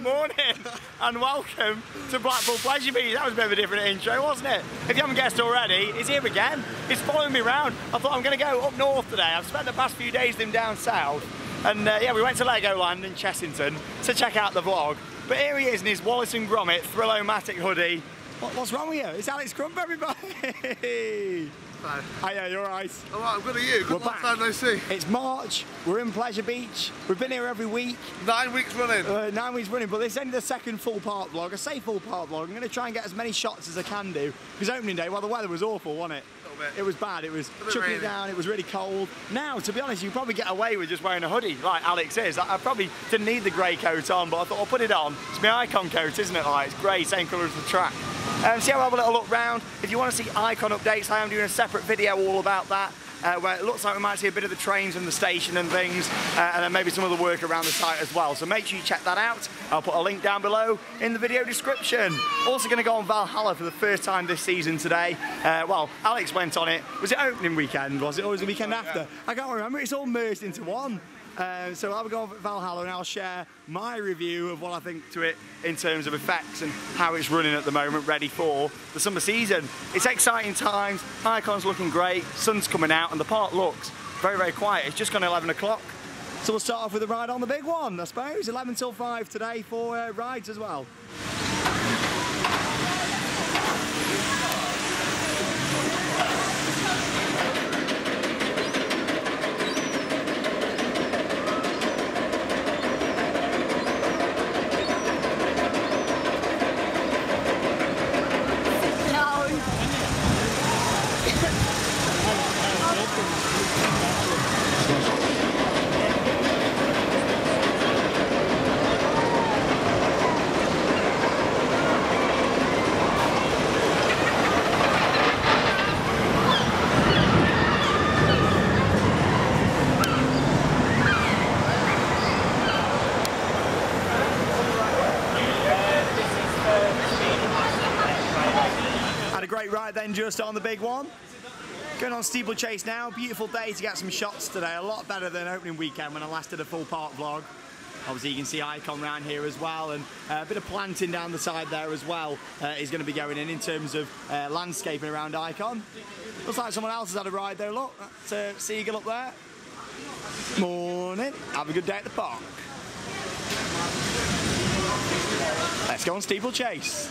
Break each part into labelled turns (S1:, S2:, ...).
S1: morning and welcome to Blackpool Pleasure Beach. That was a bit of a different intro, wasn't it? If you haven't guessed already, he's here again. He's following me around. I thought I'm going to go up north today. I've spent the past few days with him down south. And yeah, we went to Legoland in Chessington to check out the vlog. But here he is in his Wallace and Gromit Thrill-O-Matic hoodie. What's wrong with you? It's Alex Crump, everybody. Hi, yeah, you're right.
S2: All right, I'm good at you. Good luck, I see.
S1: It's March. We're in Pleasure Beach. We've been here every week.
S2: 9 weeks running.
S1: 9 weeks running, but this is only the second full part vlog. I say full part vlog. I'm going to try and get as many shots as I can do. Because opening day, well, the weather was awful, wasn't it?
S2: A little bit.
S1: It was bad. It was chucking it down. It was really cold. Now, to be honest, you probably get away with just wearing a hoodie, like Alex is. I probably didn't need the grey coat on, but I thought I'll put it on. It's my Icon coat, isn't it? Like, it's grey, same colour as the track. So yeah, we'll have a little look round. If you want to see Icon updates, I am doing a separate video all about that, where it looks like we might see a bit of the trains and the station and things, and then maybe some of the work around the site as well. So make sure you check that out. I'll put a link down below in the video description. Also going to go on Valhalla for the first time this season today. Well, Alex went on it. Was it opening weekend, was it, or was it the weekend after? I can't remember. It's all merged into one. So I'll go on Valhalla and I'll share my review of what I think to it in terms of effects and how it's running at the moment, ready for the summer season. It's exciting times, Icon's looking great, sun's coming out and the park looks very, very quiet. It's just gone 11 o'clock. So we'll start off with a ride on the big one, I suppose. 11 till 5 today for rides as well. Right then, just on the big one. Going on Steeplechase now. Beautiful day to get some shots today. A lot better than opening weekend when I last did a full part vlog. Obviously you can see Icon around here as well, and a bit of planting down the side there as well is going to be going in terms of landscaping around Icon. Looks like someone else has had a ride though, look. That's Seagull up there. Morning. Have a good day at the park. Let's go on Steeplechase.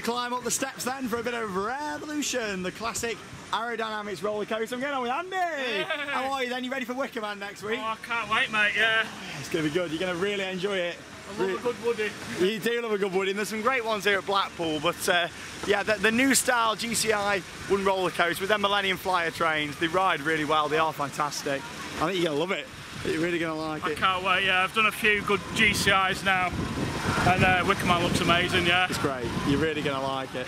S1: Climb up the steps then for a bit of Revolution, the classic aerodynamics roller coaster. I'm going on with Andy. Yeah. How are you then? You ready for Wicker Man next week?
S3: Oh, I can't wait, mate, yeah.
S1: It's going to be good. You're going to really enjoy it.
S3: I love a good woody.
S1: You do love a good woody, and there's some great ones here at Blackpool, but yeah, the new style GCI wooden roller coaster with them Millennium Flyer trains, they ride really well, they are fantastic. I think you're going to love it. You're really going to like it.
S3: I can't wait, yeah. I've done a few good GCIs now, and Wicker Man looks amazing, yeah.
S1: It's great. You're really going to like it.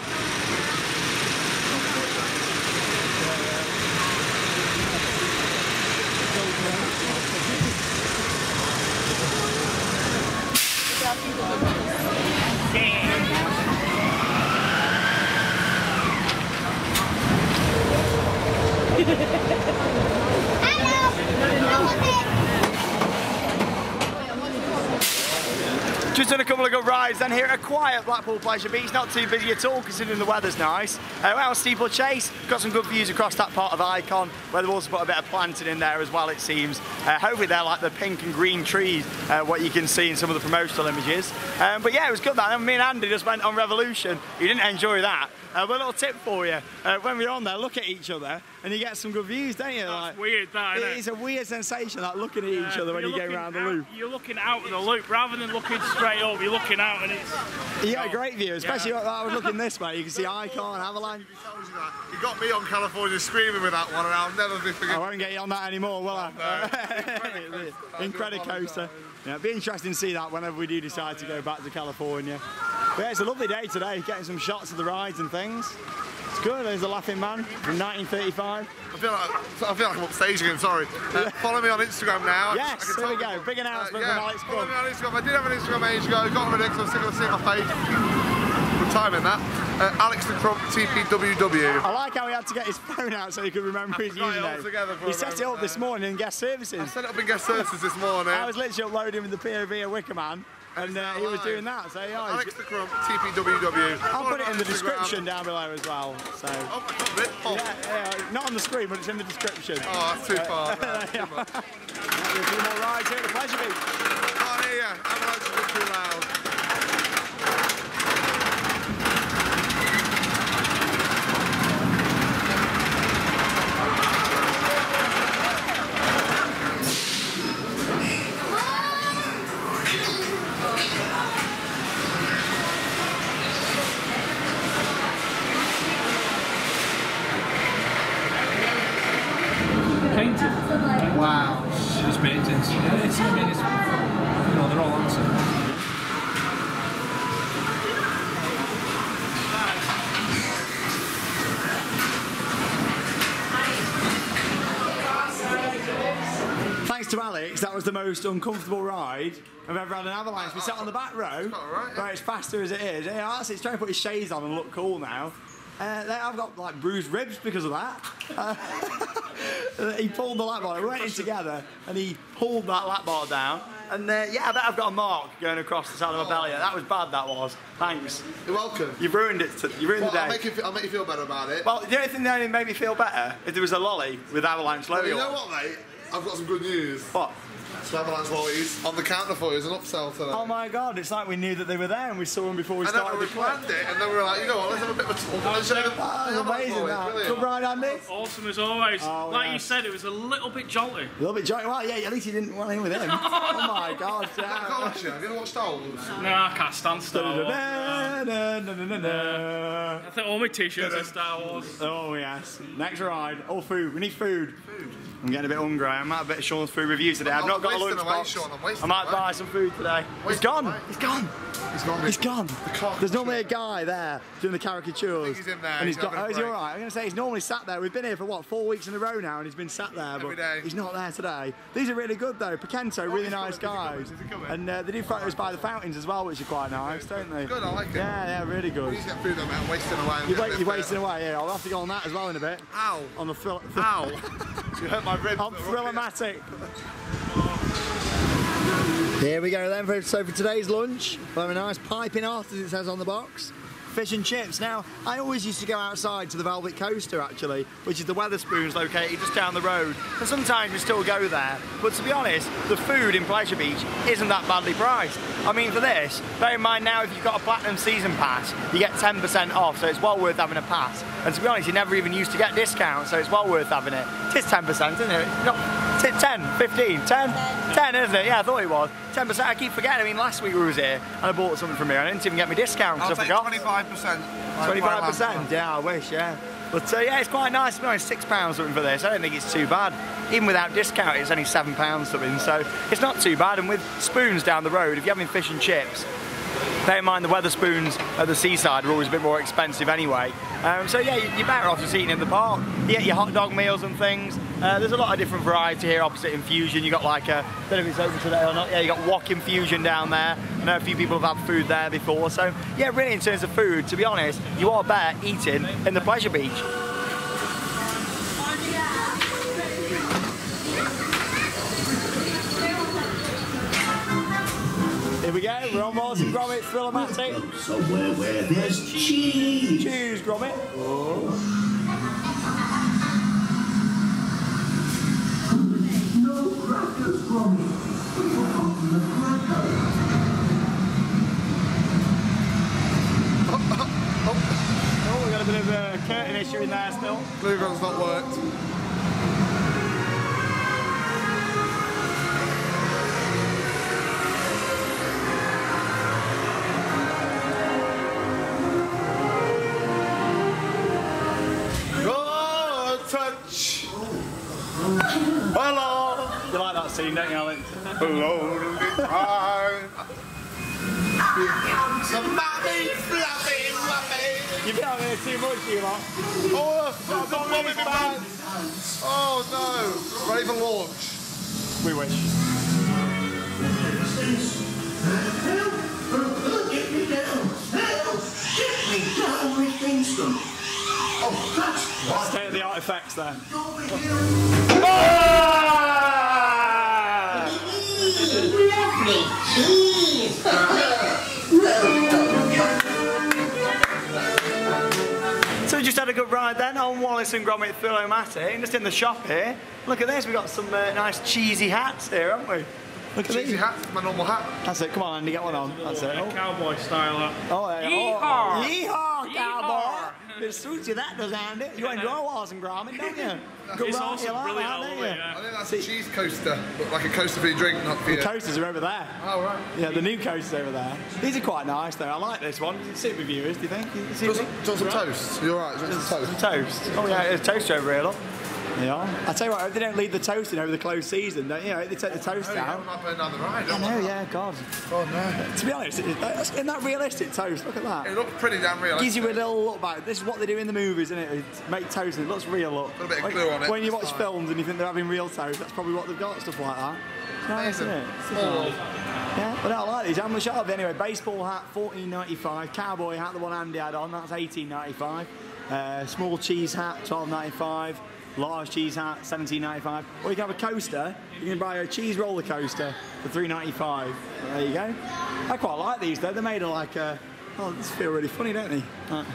S1: Just done a couple of good rides then here at a quiet Blackpool Pleasure Beach, not too busy at all considering the weather's nice. We're out on Steeplechase, got some good views across that part of Icon, where they've also put a bit of planting in there as well, it seems. Hopefully they're like the pink and green trees, what you can see in some of the promotional images. But yeah, it was good that. Me and Andy just went on Revolution. You didn't enjoy that. But a little tip for you, when we're on there, look at each other and you get some good views, don't you?
S3: That's
S1: like,
S3: weird, that, isn't it?
S1: It's a weird sensation, like looking at each other when you go around the loop.
S3: You're looking out of the loop rather than looking straight up. You're looking out and it's...
S1: You got a great view, especially when I was looking this way. You can see Icon, Avalanche.
S2: You got me on California screaming with that one, and I'll never be forgetting.
S1: I won't get you on that anymore, will I? No. Incredicoaster. Yeah, it'd be interesting to see that whenever we do decide to go back to California. But yeah, it's a lovely day today, getting some shots of the rides and things. It's good. There's the Laughing Man from 1935.
S2: I feel like I'm upstage again, sorry. Follow me on Instagram now.
S1: Yes, there we go. Big announcement from Alex
S2: Follow
S1: Crump.
S2: me on Instagram. I did have an Instagram ages ago, got rid of it because I'm sick of seeing my face. Good timing that. Alex the Crump TPWW.
S1: I like how he had to get his phone out so he could remember his username. He set it up this morning in guest services.
S2: I set it up in guest services this morning.
S1: I was literally uploading with the POV of Wicker Man. And he was doing that, so yeah.
S2: Alex the Crump, TPWW.
S1: I'll put it in the description down below as well. So.
S2: Oh,
S1: yeah, not on the screen, but it's in the description.
S2: Oh, that's too far.
S1: Too much. There's a few more rides here at the Pleasure Beach.
S2: Oh, yeah, avalanche is a bit too loud.
S4: Wow. Just paintings. Yeah, it's, I mean, it's, you know, they're all answered.
S1: Thanks to Alex, that was the most uncomfortable ride I've ever had an avalanche. We sat on the back row, where it's faster as it is. Yeah, that's it. He's trying to put his shades on and look cool now. I've got like bruised ribs because of that. He pulled the lap bar. We went in together and he pulled that lap bar down. And yeah, I bet I've got a mark going across the side of my belly. That was bad, that was. Thanks.
S2: You're welcome.
S1: You've ruined it. You ruined the day.
S2: I'll make you feel better about it.
S1: Well, the only thing that only made me feel better is there was a lolly with avalanche logo.
S2: You know what, mate? I've got some good news.
S1: What?
S2: Some avalanche lollies on the counter for you as an upsell today.
S1: Oh my God, it's like we knew that they were there and we saw them before we started the clip.
S2: We planned it and then we were like, you know what, let's have a bit of a talk.
S1: That's amazing, that. Good ride, Andy.
S3: Awesome as always.
S1: Oh,
S3: like you said, it was a little bit jolty.
S1: A little bit jolty. Well, yeah, at least you didn't want in with him. Oh my God.
S2: Have you ever watched Star Wars?
S3: No, I can't stand Star Wars. I think all my t-shirts are Star Wars.
S1: Oh yes. Next ride. Oh, food. We need food. I'm getting a bit hungry. I might have a bit of Sean's food review today. I've not got a lunchbox. I might buy some food today. He's gone. He's gone. He's gone. There's normally a guy there doing the caricatures.
S2: I think he's in there.
S1: And he's got. Oh, is he all right? I'm going to say he's normally sat there. We've been here for what, 4 weeks in a row now, and he's been sat there.
S2: Every
S1: but
S2: day.
S1: He's not there today. These are really good though. Picento, really nice guys. And they do photos by the fountains as well, which are quite nice, don't they?
S2: Good. I like it.
S1: Yeah, really good.
S2: You get food on that, wasting away.
S1: You're wasting away. Yeah, I'll have to go on that as well in a bit.
S2: Ow.
S1: On the
S2: Ow. You hurt my ribs.
S1: I'm Thrillmatic. Here we go then. So for today's lunch, we'll have a nice piping hot, as it says on the box. Fish and chips. Now, I always used to go outside to the Velvet Coaster actually, which is the Wetherspoons located just down the road. And sometimes we still go there. But to be honest, the food in Pleasure Beach isn't that badly priced. I mean, for this, bear in mind now if you've got a Platinum Season Pass, you get 10% off, so it's well worth having a pass. And to be honest, you never even used to get discounts, so it's well worth having it. It is 10%, isn't it? Not 10, 15, 10? 10, isn't it? Yeah, I thought it was. 10%, I keep forgetting. I mean, last week we was here and I bought something from here. I didn't even get my discount because I forgot.
S2: 25%.
S1: 25%, yeah, I wish, yeah. But yeah, it's quite nice. To be honest, £6 something for this. I don't think it's too bad. Even without discount, it's only £7 something, so it's not too bad. And with spoons down the road, if you're having fish and chips, bear in mind the Wetherspoons at the seaside are always a bit more expensive anyway. So yeah, you're better off just eating in the park. You get your hot dog meals and things. There's a lot of different variety here opposite Infusion. You got like a, I don't know if it's open today or not. Yeah, you got Wok Infusion down there. I know a few people have had food there before. So yeah, really in terms of food, to be honest, you are better eating in the Pleasure Beach. Here we go, we're on Mars and Gromit, Thrillmatic.
S5: Somewhere where there's cheese.
S1: Cheese, Gromit. Oh.
S5: No crackers, Gromit.
S1: Oh, we got a bit of a curtain issue in there still.
S2: Blue gun's not worked. Touch. Hello.
S1: You like that scene, don't you, Alex?
S2: Hello. Flappy, flappy, flappy.
S1: You've been out there too much, you lot.
S2: Oh, look, don't let me back. Oh no. Ready for launch.
S1: We wish.
S5: Help! Get me down! Help! Get me down with Kingston! Oh, that's right!
S1: State of the art effects there.
S5: Lovely cheese! Well done.
S1: So we just had a good ride then on Wallace and Gromit Philomatic, just in the shop here. Look at this, we've got some nice cheesy hats here, haven't we? Look at
S2: Cheesy
S1: these.
S2: hat, my normal hat.
S1: That's it, come on Andy, get one on. That's it. Oh,
S3: Cowboy style.
S1: oh, yeah.
S3: Yeehaw!
S1: Yeehaw, cowboy!
S3: Yeehaw!
S1: It suits you, that does, Andy. You enjoy Wallace and Gromit, don't you? Good
S3: It's
S1: ride,
S3: also
S1: you like
S3: brilliant
S1: that,
S3: all the
S1: don't
S3: way,
S1: you?
S3: yeah.
S2: I think that's a cheese coaster, but like a coaster for your drink, not for
S1: The
S2: your...
S1: coasters are over there.
S2: Oh, right.
S1: Yeah, the new coasters over there. These are quite nice though, I like this one. Does it suit with viewers, do you think?
S2: Do you want some toast? You're right, do you want some toast?
S1: Some toast. Oh yeah, there's toast over here, look. Yeah. I tell you what, I hope they don't leave the toasting over the closed season, don't you? I hope they take the toast
S2: Oh, yeah,
S1: out.
S2: we might put another ride.
S1: I know, yeah, God.
S2: Oh, no.
S1: To be honest, isn't that realistic toast? Look at
S2: It
S1: that.
S2: looks pretty damn real.
S1: Gives you a little look back. This is what they do in the movies, isn't it? It's make toast and it looks real, look.
S2: Put a bit of glue on it,
S1: When you
S2: that's
S1: watch
S2: fine.
S1: films and you think they're having real toast, that's probably what they've got, stuff like that. It's nice, isn't it? It's nice. Yeah, but I like these. How much are they anyway? Baseball hat, $14.95. Cowboy hat, the one Andy had on, that's $18.95. Small cheese hat, $12.95. Large cheese hat, $17.95. Or you can have a coaster. You can buy a cheese roller coaster for $3.95. There you go. I quite like these though. They're made of like a... Oh, these feel really funny, don't they? Like,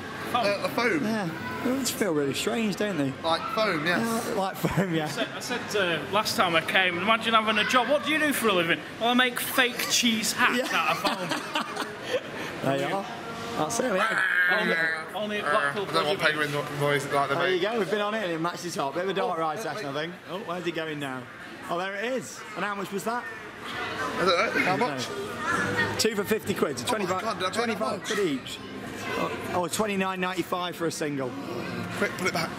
S2: The foam.
S1: yeah, they just feel really strange, don't they?
S2: Like foam, yes.
S1: Yeah, like foam, yeah.
S3: I said last time I came, imagine having a job. What do you do for a living? Well, I make fake cheese hats
S1: Yeah.
S3: out of foam.
S1: There you are. That's it. Yeah.
S3: Only at Blackpool
S2: I don't want
S3: Pleasure Beach.
S2: penguin noise like the
S1: There you
S2: mate.
S1: go. We've been on it and it matched it up. Bit of a dark ride session, I think. Oh, where's he going now? Oh, there it is. And how much was that?
S2: I don't know, how much?
S1: 2 for 50 quid. So 25,
S2: God, did I pay that
S1: 25
S2: much?
S1: quid each. Oh, $29.95 for a single.
S2: Quick, put it back.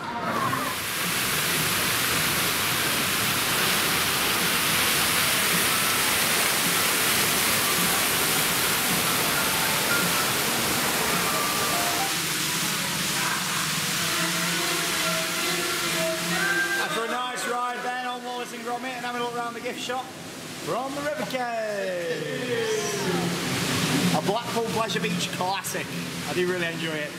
S1: And for a nice ride then on Wallace and Gromit and having a look around the gift shop, we're on the River Case. A Blackpool Pleasure Beach classic. I do really enjoy it.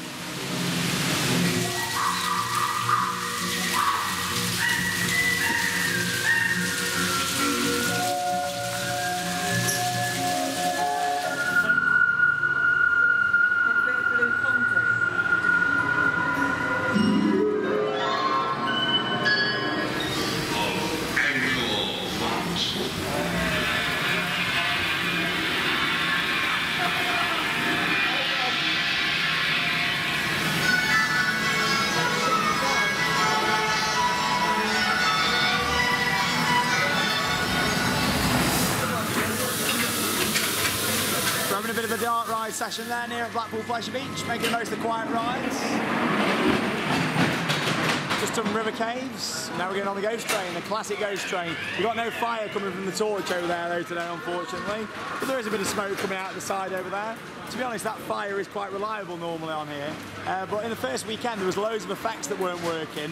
S1: We're having a bit of a dark ride session there near at Blackpool Pleasure Beach, making the most of the quiet rides. Just done River Caves, now we're getting on the ghost train, the classic ghost train. We've got no fire coming from the torch over there though today, unfortunately. But there is a bit of smoke coming out the side over there. To be honest, that fire is quite reliable normally on here. But in the first weekend, there was loads of effects that weren't working.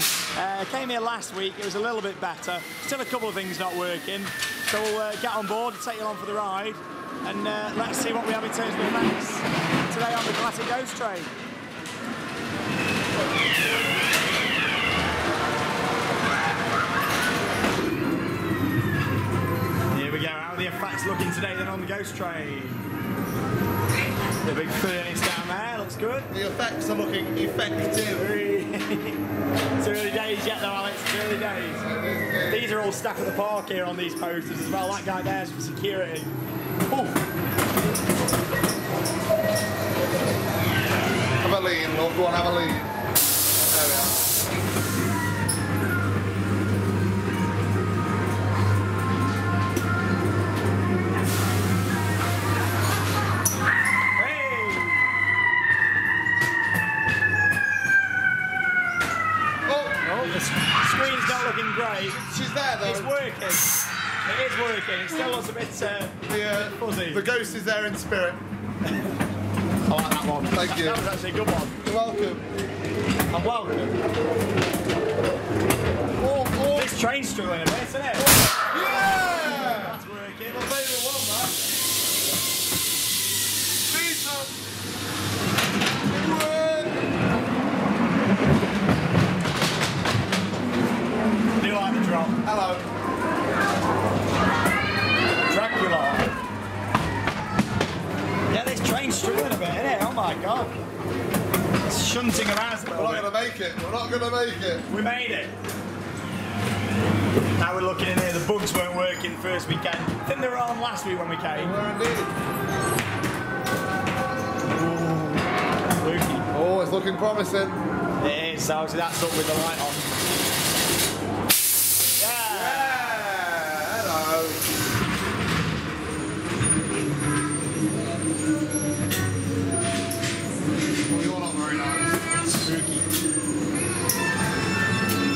S1: Came here last week, it was a little bit better. Still a couple of things not working. So we'll get on board, take you along for the ride. And let's see what we have in terms of effects today on the classic ghost train. Here we go, how are the effects looking today then on the ghost train? The big furnace down there, looks good.
S2: The effects are looking effective.
S1: It's early days yet though, Alex, it's early days. These are all staff at the park here on these posters as well. That guy there's for security. Ooh.
S2: Have a lean, love. Go on, have a lean. There we are.
S1: Oh, the screen's not looking great.
S2: She's there though.
S1: It's working. It is working. It still looks a bit fuzzy.
S2: The ghost is there in spirit.
S1: I like that one.
S2: Thank you.
S1: That was actually a good one.
S2: You're welcome.
S1: I'm welcome.
S2: Oh.
S1: This train's struggling a bit, isn't it?
S2: Yeah!
S1: That's working.
S2: My favourite one, man. Speed up.
S1: Do you like the drop?
S2: Hello.
S1: Dracula. Yeah, this train's struggling a bit, isn't it? Oh my god. It's shunting around a
S2: We're
S1: little
S2: not
S1: bit.
S2: going to make it. We're not going to make it.
S1: We made it. Now we're looking in here, the bugs weren't working first weekend. I think they were on last week when we came.
S2: We're indeed.
S1: Ooh, Lukey.
S2: Oh, it's looking promising.
S1: It is, so obviously that's up with the light on.
S2: Yeah! Hello. Well, you're not very nice.
S1: Spooky.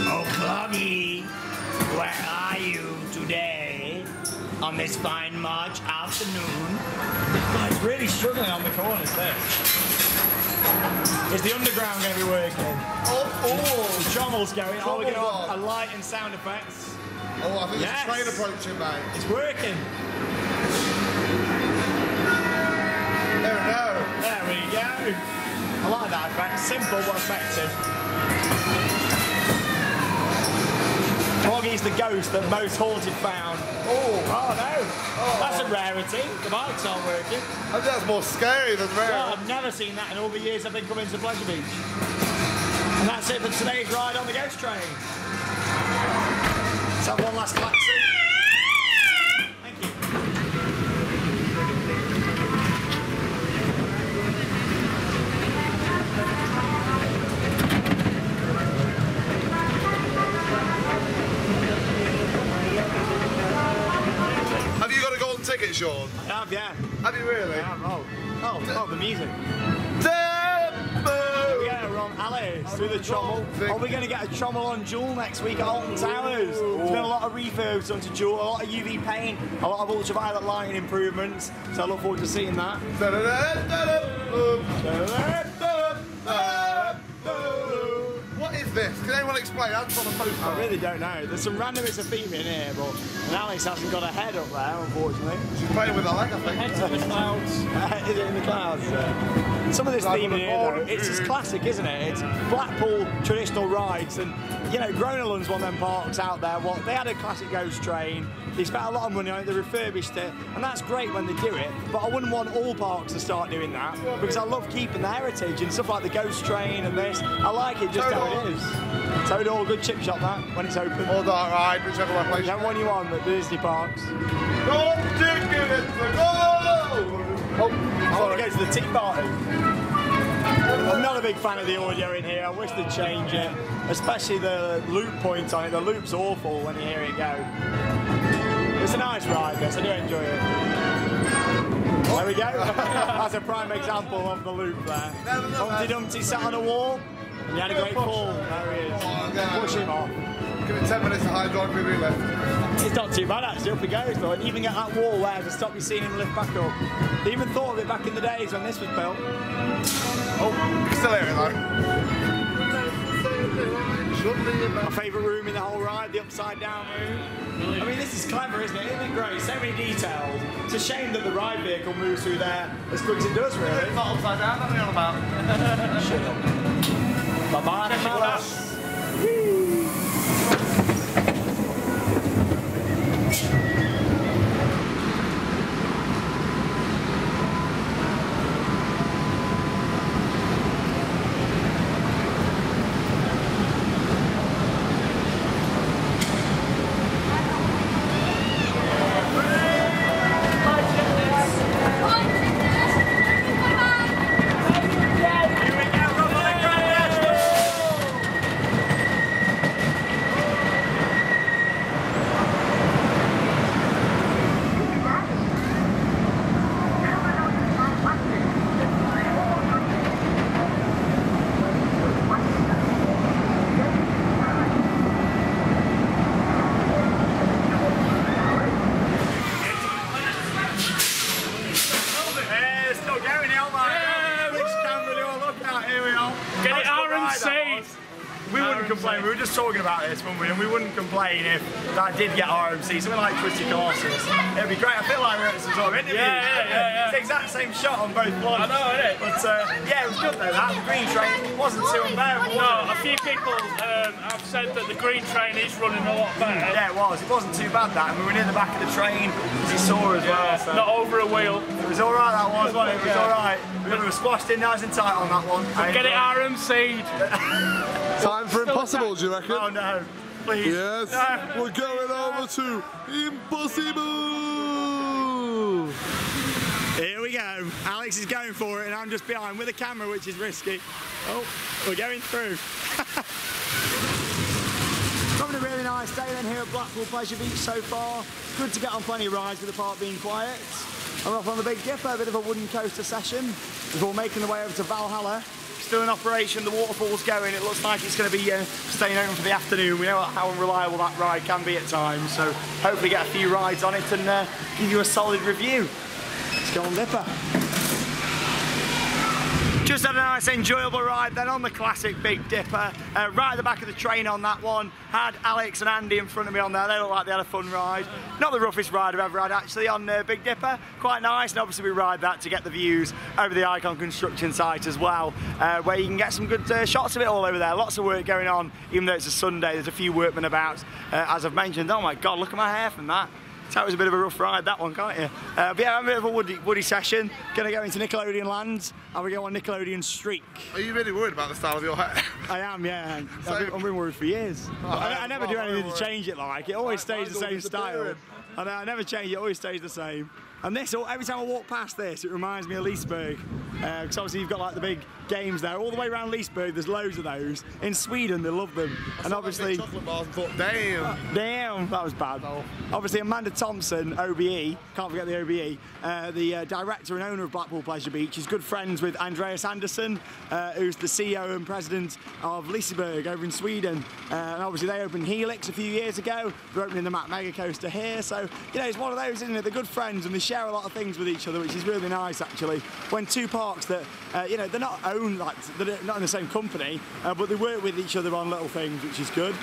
S1: Oh, Cloggy, where are you today on this fine March afternoon? Oh, it's really struggling on the corners there. Is the underground going to be working?
S2: Oh,
S1: The trommel's going. Oh, we're going to
S2: Trommel's
S1: have
S2: on.
S1: a light and sound effects.
S2: oh, I think
S1: Yes.
S2: it's a train approaching, mate.
S1: It's working.
S2: There we go.
S1: There we go. I like that effect. Simple but effective. Cloggy's the ghost that most haunted found.
S2: Oh,
S1: Oh no, that's a rarity. The bikes aren't working.
S2: I think that's more scary than rare.
S1: Well, I've never seen that in all the years I've been coming to Pleasure Beach. And that's it for today's ride on the ghost train. Let's have one last taxi. Thank you.
S2: Have you got a golden ticket, Sean?
S1: I have, yeah.
S2: Have you really?
S1: I have, oh, the music.
S2: Damn!
S1: Here we go, we're on Alice through the trommel. Are we going to get a trommel on Jewel next week at Alton Towers? There's been a lot of refurbs onto Jewel, a lot of UV paint, a lot of ultraviolet lighting improvements, so I look forward to seeing that.
S2: What is this? Can anyone explain? That's on a
S1: I
S2: postcard.
S1: really don't know. There's some random bits of theme in here, but and Alex hasn't got a head up there, unfortunately.
S2: She's playing with her leg, I think.
S3: Heads in the clouds.
S1: Is it in the clouds? Some of this
S2: Like
S1: theme
S2: on
S1: in
S2: the
S1: here,
S2: board.
S1: though, it's just classic, isn't it? It's Blackpool traditional rides, and you know, Groenland's one of them parks out there. What they had a classic ghost train. They spent a lot of money on it. They refurbished it, and that's great when they do it. But I wouldn't want all parks to start doing that because I love keeping the heritage and stuff like the ghost train and this. I like it just how it is. Toadall, good chip shop that when it's open.
S2: Or dark ride, whichever one plays.
S1: That one you want at the Disney parks.
S2: Golden ticket, it's the goal! Oh,
S1: I want to go to the tea party. I'm not a big fan of the audio in here. I wish they'd change it, especially the loop point on it. The loop's awful when you hear it go. It's a nice ride, this. I do enjoy it. There we go. That's a prime example of the loop there. Humpty Dumpty sat on a wall. And he had a great fall. There he is. Push him off.
S2: Give it 10 minutes of hydraulic relift.
S1: It's not too bad actually, up he goes though, and even get that wall there to stop you seeing him lift back up. They even thought of it back in the days when this was built.
S2: Oh, still hear it though.
S1: My favourite room in the whole ride, the upside down room. I mean, this is clever, isn't it? Isn't it great? So many details. It's a shame that the ride vehicle moves through there as quick as it does, really.
S2: It's not upside down, what are you on about?
S1: Shut up. Bye-bye. complain. We were just talking about this, weren't we? And we wouldn't complain if that did get RMC, something like Twisted Horses. It'd be great. I feel like we're at some sort of interview.
S3: Yeah.
S1: It's the exact same shot on both ones.
S3: I know, isn't it?
S1: But yeah, it was good though. That green train wasn't too unbearable.
S3: No, a few people have said that the green train is running a lot better.
S1: Yeah, it was. It wasn't too bad that, and we were near the back of the train as you saw as well. So.
S3: Not over a wheel.
S1: It was all right. That was, wasn't it? It was all right. We were squashed in nice and tight on that one.
S3: Get it RMC'd.
S2: Time for Impossible, do you reckon?
S1: Oh no, please.
S2: Yes,
S1: No.
S2: we're going over to Impossible.
S1: Here we go. Alex is going for it and I'm just behind with a camera, which is risky. Oh, we're going through. Having a really nice day then here at Blackpool Pleasure Beach so far. Good to get on plenty of rides with the park being quiet. I'm off on the Big Dipper, a bit of a wooden coaster session before making the way over to Valhalla. Still in operation, the waterfall's going. It looks like it's going to be staying open for the afternoon. We know how unreliable that ride can be at times, so hopefully get a few rides on it and give you a solid review. Let's go on Dipper. Just had a nice enjoyable ride then on the classic Big Dipper. Right at the back of the train on that one. Had Alex and Andy in front of me on there. They look like they had a fun ride. Not the roughest ride I've ever had actually on Big Dipper. Quite nice, and obviously we ride that to get the views over the Icon construction site as well, where you can get some good shots of it all over there. Lots of work going on, even though it's a Sunday. There's a few workmen about, as I've mentioned. Oh my God, look at my hair from that. So it was a bit of a rough ride, that one, can't you? But yeah, I'm a bit of a woody session. Gonna go into Nickelodeon land, and we go on Nickelodeon streak.
S2: Are you really worried about the style of your hair?
S1: I am, yeah. I've been worried for years. I never do anything to change it like. It always stays the same style. I never change it, always stays the same. And this, every time I walk past this, it reminds me of Leesburg. Because obviously you've got like the big games there. All the way around Leesburg, there's loads of those. In Sweden, they love them. And obviously...
S2: chocolate bars and thought, damn.
S1: Damn, that was bad. Obviously Amanda Thompson, OBE, can't forget the OBE, the director and owner of Blackpool Pleasure Beach, is good friends with Andreas Andersson, who's the CEO and president of Liseberg over in Sweden. And obviously they opened Helix a few years ago. They're opening the Mac Mega Coaster here. So, you know, it's one of those, isn't it? They're good friends and they share a lot of things with each other, which is really nice actually. When two parks that, you know, they're not owned, like, they're not in the same company, but they work with each other on little things, which is good.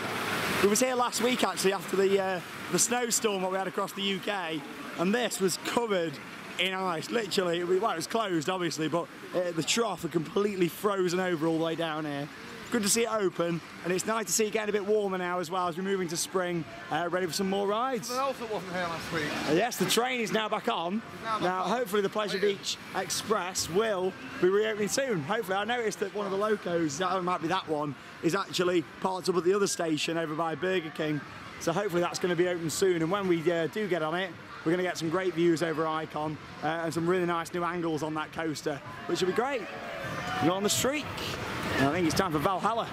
S1: We was here last week actually after the snowstorm that we had across the UK, and this was covered in ice, literally. Well, it was closed obviously, but the trough had completely frozen over all the way down here. Good to see it open, and it's nice to see it getting a bit warmer now as well as we move into spring, ready for some more rides.
S2: Someone else that wasn't here last week.
S1: Yes, the train is now back on. Now, hopefully the Pleasure Beach Express will be reopening soon. Hopefully, I noticed that one of the locos, that might be that one, is actually parked up at the other station over by Burger King. So hopefully that's going to be open soon, and when we do get on it, we're going to get some great views over Icon and some really nice new angles on that coaster, which will be great. We're on the streak. And I think it's time for Valhalla.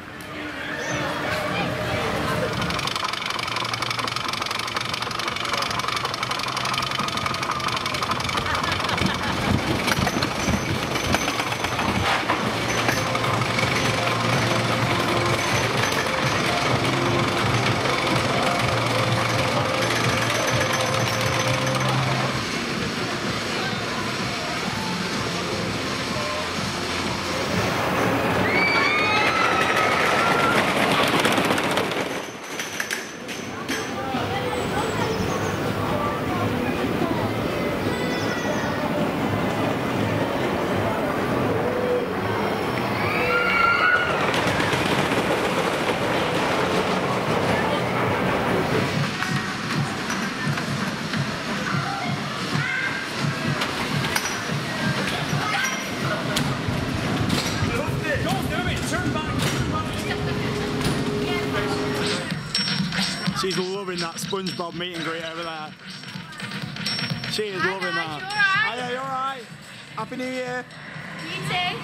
S1: She's loving that SpongeBob meet and greet over there. She is loving that.
S6: Hi,
S1: you alright? Happy New Year.
S6: You too.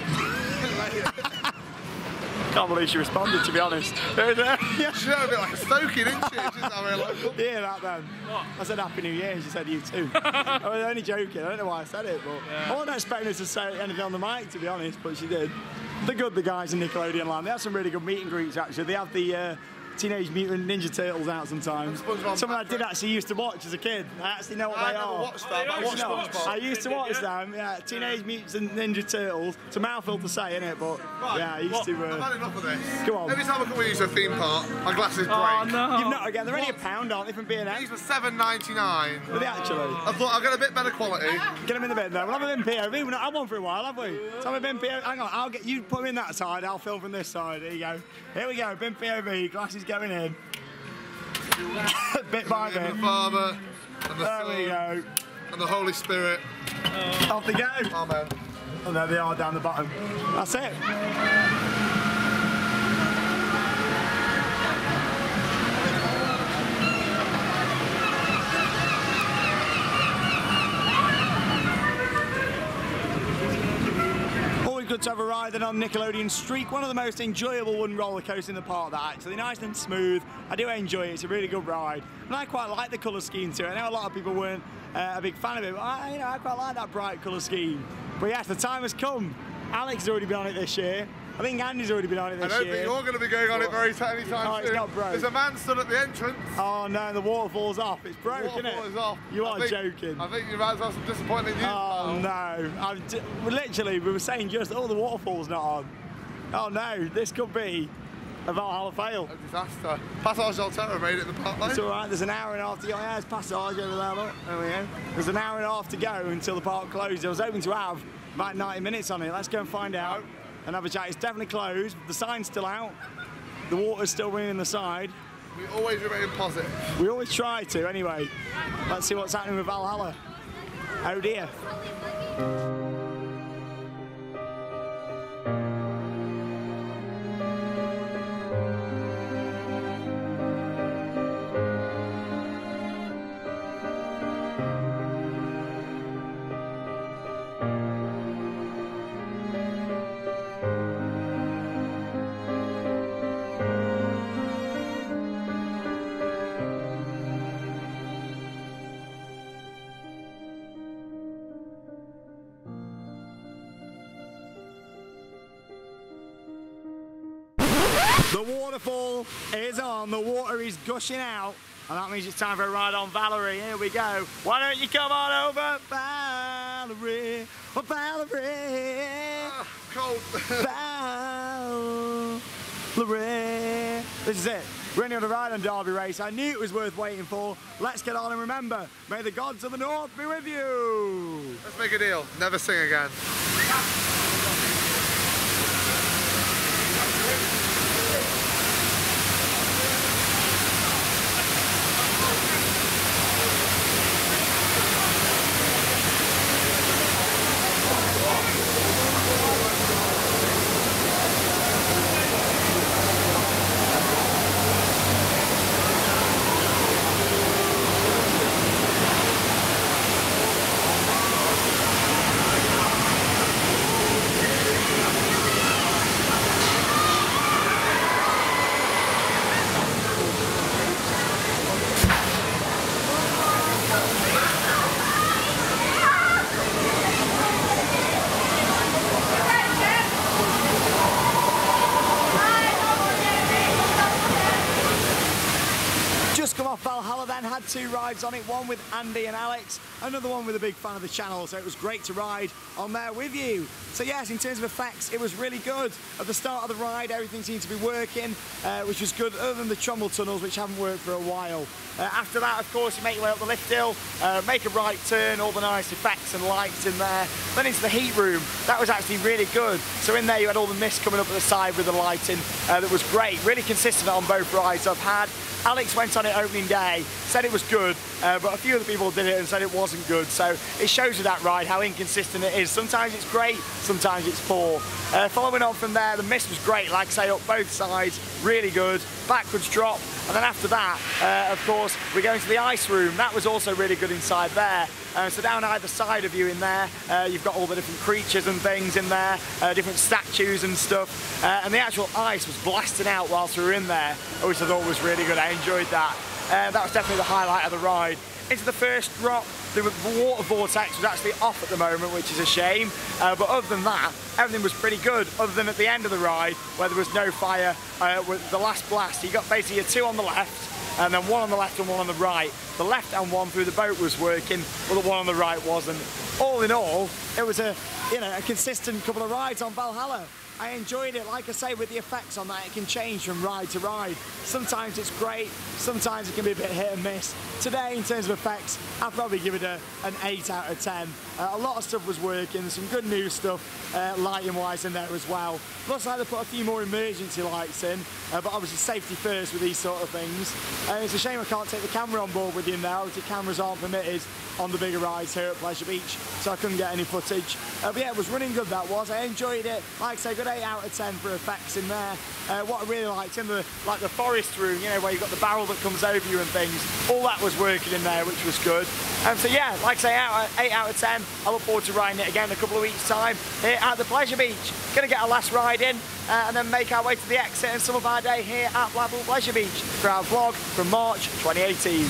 S1: Can't believe she responded, to be honest.
S2: Yeah. She sounded a bit like a Stokey, didn't she? She's not very local.
S1: Yeah, that then. What? I said Happy New Year and she said you too. I was only joking, I don't know why I said it, but I wasn't expecting her to say anything on the mic, to be honest, but she did. They're good, the guys in Nickelodeon land. They have some really good meet and greets actually. They have the Teenage Mutant Ninja Turtles out sometimes. Something I did actually used to watch as a kid. I actually know what they are.
S2: I watched that, but I watched SpongeBob.
S1: I used to watch them, yeah. Teenage Mutant Ninja Turtles. It's a mouthful to say, innit? But yeah, I used to.
S2: I've had enough of this.
S1: Go on.
S2: Every time I come use a theme park, my glasses break.
S3: Oh no!
S1: You've not again. They're only £1, aren't they, from B&M?
S2: These were $7.99.
S1: Are they actually?
S2: I thought I'll get a bit better quality.
S1: Get them in the bin though. We'll have them in POV. We've not had one for a while, have we? So have a bin POV. Hang on, I'll get you put them in that side. I'll film from this side. There you go. Here we go. Bin POV. Glasses going in. Bit by bit.
S2: The Father and the
S1: There we
S2: Son
S1: go.
S2: and the Holy Spirit.
S1: Off they go.
S2: Amen.
S1: Oh, there they are down the bottom. That's it. Good to have a ride then on Nickelodeon Streak, one of the most enjoyable wooden roller coasters in the park. That actually nice and smooth. I do enjoy it. It's a really good ride, and I quite like the colour scheme to it. I know a lot of people weren't a big fan of it, but I quite like that bright colour scheme. But yes, the time has come. Alex has already been on it this year. I think Andy's already been on it this year.
S2: I don't think you're going to be going on it anytime soon.
S1: It's not broke.
S2: There's a man stood at the entrance.
S1: Oh no, the waterfall's off. It's broke, isn't it?
S2: The waterfall is off.
S1: You are joking.
S2: I think you've had some disappointing news.
S1: Oh no, literally we were saying just, the waterfall's not on. Oh no, this could be a Valhalla fail.
S2: A disaster. Passage del Terra made it in the park lane.
S1: It's alright, there's an hour and a half to go. Yeah, there's Passage over there, look. There we go. There's an hour and a half to go until the park closes. I was hoping to have about 90 minutes on it. Let's go and find out and have a chat. It's definitely closed. The sign's still out. The water's still running in the side.
S2: We always remain positive.
S1: We always try to, anyway. Let's see what's happening with Valhalla. Oh dear. The waterfall is on, the water is gushing out, and that means it's time for a ride on Valerie. Here we go. Why don't you come on over, Valerie? Oh, Valerie.
S2: Cold.
S1: Valerie. This is it. We're only on a ride on Derby Race. I knew it was worth waiting for. Let's get on and remember, may the gods of the north be with you.
S2: Let's make a deal. Never sing again.
S1: Valhalla then had two rides on it, one with Andy and Alex, another one with a big fan of the channel, so it was great to ride on there with you. So yes, in terms of effects, it was really good. At the start of the ride, everything seemed to be working, which was good, other than the Trumbull tunnels, which haven't worked for a while. After that, of course, you make your way up the lift hill, make a right turn, all the nice effects and lights in there, then into the heat room. That was actually really good. So in there, you had all the mist coming up at the side with the lighting. That was great, really consistent on both rides I've had. Alex went on it opening day, said it was good, but a few other people did it and said it wasn't good. So it shows you that ride, how inconsistent it is. Sometimes it's great, sometimes it's poor. Following on from there, the mist was great, like I say, up both sides, really good. Backwards drop, and then after that, of course, we're going to the ice room. That was also really good inside there. So down either side of you in there, you've got all the different creatures and things in there, different statues and stuff. And the actual ice was blasting out whilst we were in there, which I thought was really good. I enjoyed that. That was definitely the highlight of the ride. Into the first drop, the water vortex was actually off at the moment, which is a shame. But other than that, everything was pretty good. Other than at the end of the ride, where there was no fire, with the last blast, you got basically a 2 on the left, and then 1 on the left and 1 on the right. The left-hand one through the boat was working, but the 1 on the right wasn't. All in all, it was a consistent couple of rides on Valhalla. I enjoyed it. Like I say, with the effects on that, it can change from ride to ride. Sometimes it's great, sometimes it can be a bit hit and miss. Today, in terms of effects, I'd probably give it an 8 out of 10. A lot of stuff was working, some good new stuff, lighting-wise in there as well. Looks like they put a few more emergency lights in, but obviously safety first with these sort of things. It's a shame I can't take the camera on board with you now, because cameras aren't permitted on the bigger rides here at Pleasure Beach, so I couldn't get any footage. But yeah, it was running good, that was. I enjoyed it. Like I say, good 8 out of 10 for effects in there. What I really liked in the forest room, you know, where you've got the barrel that comes over you and things, all that was working in there, which was good. So yeah, like I say, 8 out of 10. I look forward to riding it again in a couple of weeks' time here at the Pleasure Beach. Gonna get a last ride in and then make our way to the exit and some of our day here at Blackpool Pleasure Beach for our vlog from March 2018.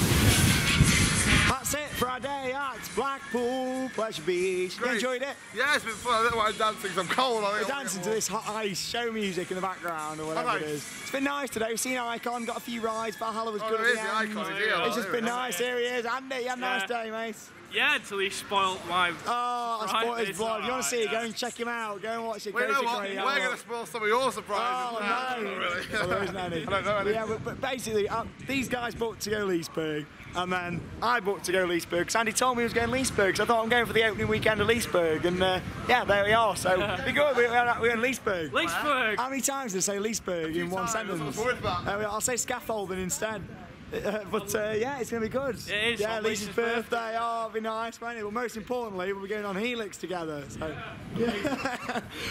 S1: That's it for our day at Blackpool Pleasure Beach. You enjoyed it?
S2: Yeah, it's been fun. I don't know why I'm dancing because I'm cold.
S1: We're dancing to this hot ice show music in the background or whatever it is. It's been nice today. We've seen Icon, got a few rides. Valhalla was good at the end.
S2: Icon,
S1: it's just been nice. Here he is. Andy, you had a nice day, mate.
S3: Yeah, until he spoiled my...
S1: Oh, I spoiled his vlog. If you want to see it, go and check him out. Go and watch it.
S2: Well, you know what? We're going to spoil some of your surprises.
S1: Oh, no.
S2: Not really.
S1: Well, there isn't any.
S2: I don't know any.
S1: Yeah, but basically, these guys booked to go Leesburg, and then I booked to go Leesburg, because Andy told me he was going Leesburg, so I thought I'm going for the opening weekend of Leesburg, and yeah, there we are. So, be good. We're in Leesburg.
S3: Leesburg!
S1: How many times did I say Leesburg in one sentence? I'll say scaffolding instead. But yeah, it's going to be good.
S3: It is.
S1: Yeah, Lisa's birthday. Oh, it'll be nice, won't it? But most importantly, we'll be going on Helix together. So. Yeah.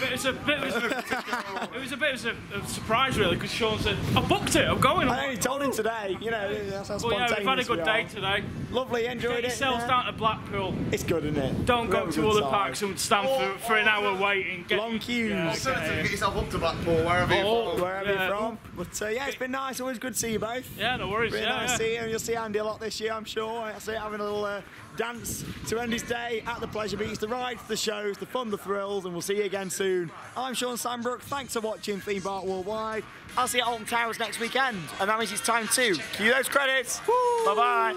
S3: It was a bit of a surprise, really, because Sean said, "I booked it. I'm going."
S1: I only told him today. You know, that's how spontaneous.
S3: Well, yeah, we've had a good day today.
S1: Lovely, enjoyed it.
S3: Get yourselves down to Blackpool.
S1: It's good, isn't it?
S3: Don't go to other parks and stand for an hour waiting.
S1: Long queues.
S2: Get yourself up to Blackpool, wherever you're
S1: from. But yeah, it's been nice. Always good to see you both.
S3: Yeah, no worries.
S1: Really nice to see you. And you'll see Andy a lot this year, I'm sure. I'll see you having a little dance to end his day at the Pleasure Beach. The rides, the shows, the fun, the thrills, and we'll see you again soon. I'm Sean Sandbrook. Thanks for watching Theme Park Worldwide. I'll see you at Alton Towers next weekend. And that means it's time to cue those credits. Bye-bye.